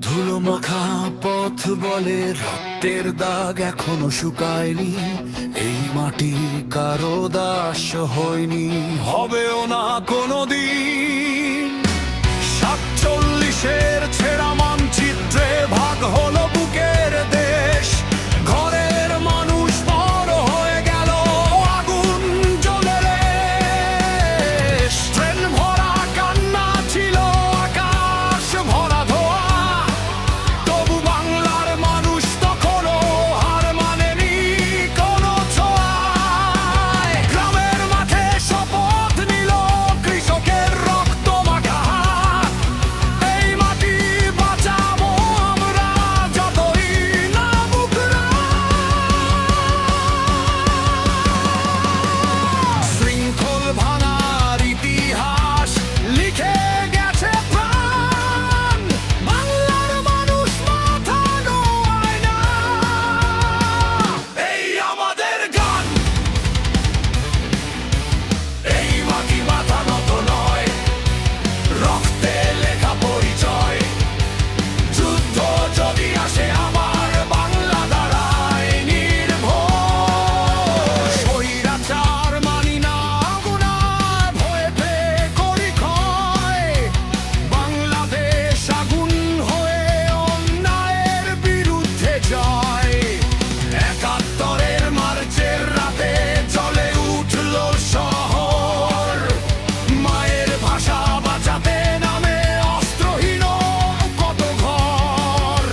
ধুলো মাখা পথ বলে রক্তের দাগ এখনো শুকায়নি। এই মাটি কারো দাস হয়নি, হবেও না কোনোদিন। 47-এর ছেঁড়া মানচিত্রে ভাগ হলো বুকের দেশ। ঘরের মানুষ বড় হয়ে গেল আগুন জ্বলে রেশ। ট্রেন ভরা কান্না ছিল, আকাশ ভরা ধোঁয়া, তবু বাংলার মানুষ তখনও হার মানেনি কোনো ছোঁয়ায়। গ্রামের মাঠে শপথ নিল কৃষকের রক্ত মাখা হাত, এই মাটি বাঁচাবো আমরা যতই না বুকরা। শৃঙ্খল ভাঙার ইতিহাস লিখে গেছে প্রাণ, বাংলার মানুষ মাথা নোয়ায় না। এই আমাদের গান, এই মাটি মাথা নত নয়, রক্তে লেখা পরিচয়। যুদ্ধ যদি আসে আমার বাংলা দাঁড়ায় নির্ভয়। স্বৈরাচার মানি না আগুনায়, ভয়ে পেয়ে করি ক্ষয়। বাংলাদেশ আগুন হয়ে অন্যায়ের বিরুদ্ধে জয়। ৭১-এর মার্চের রাতে জ্বলে উঠল শহর, মায়ের ভাষা বাঁচাতে নামে অস্ত্রহীন কত ঘর।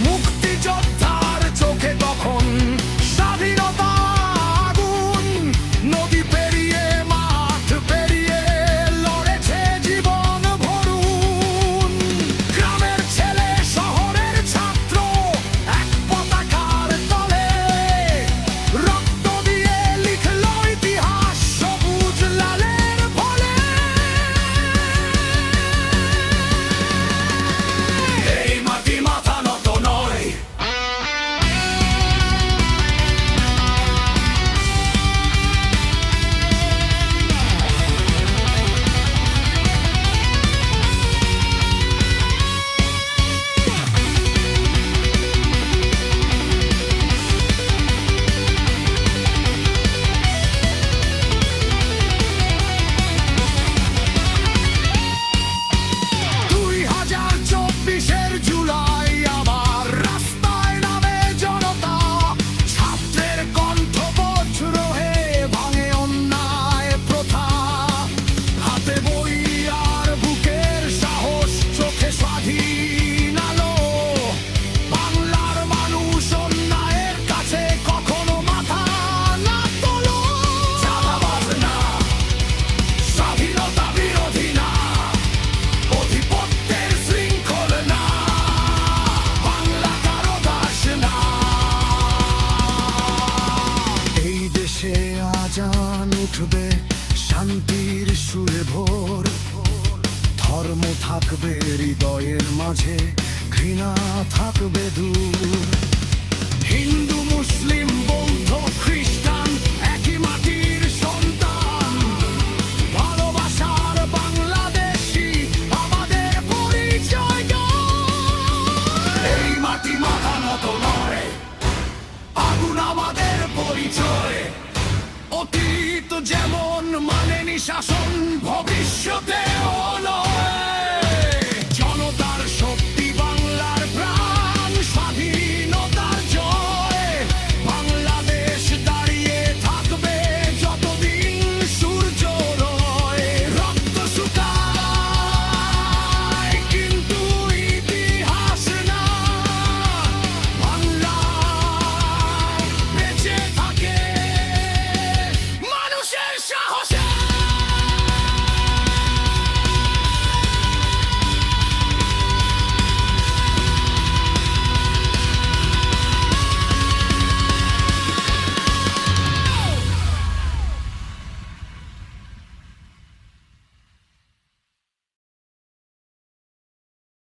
মুক্তিযোদ্ধার চোখে তখন স্বাধীনতা আগুন, নদী পেরিয়ে মাঠ পেরিয়ে লড়েছে জীবন ভরুন। গ্রামের ছেলে শহরের ছাত্র এক পতাকার তলে, রক্ত দিয়ে লিখলো ইতিহাস সবুজ লালের ফলে। এই মাটি মাথা নত নয়, জুলাই আবার রাস্তায় নামে জনতা। ছাত্রের কণ্ঠ বজ্রহে ভাঙে অন্যায় প্রথা। হাতে বই আর বুকের সাহস, চোখে স্বাধীন আলো। বাংলার মানুষ অন্যায়ের কাছে কখনো মাথা না তোলো। চাঁদাবাজ না, স্বাধীনতা বিরোধী না, অধিপত্যের শৃঙ্খল না, বাংলা কারো দাস না। এই দেশে আজান উঠবে শান্তির সুরে ভোর, ধর্ম থাকবে হৃদয়ের মাঝে, ঘৃণা থাকবে দূর। হিন্দু মুসলিম বৌদ্ধ খ্রিস্টান একই মাটির সন্তান, ভালোবাসার বাংলাদেশী আমাদের পরিচয় গান। এই মাটি মাথা নত নয়, আগুন আমাদের পরিচয়। অতীত যেমন মানেনি শাসন, ভবিষ্যতেও নয়।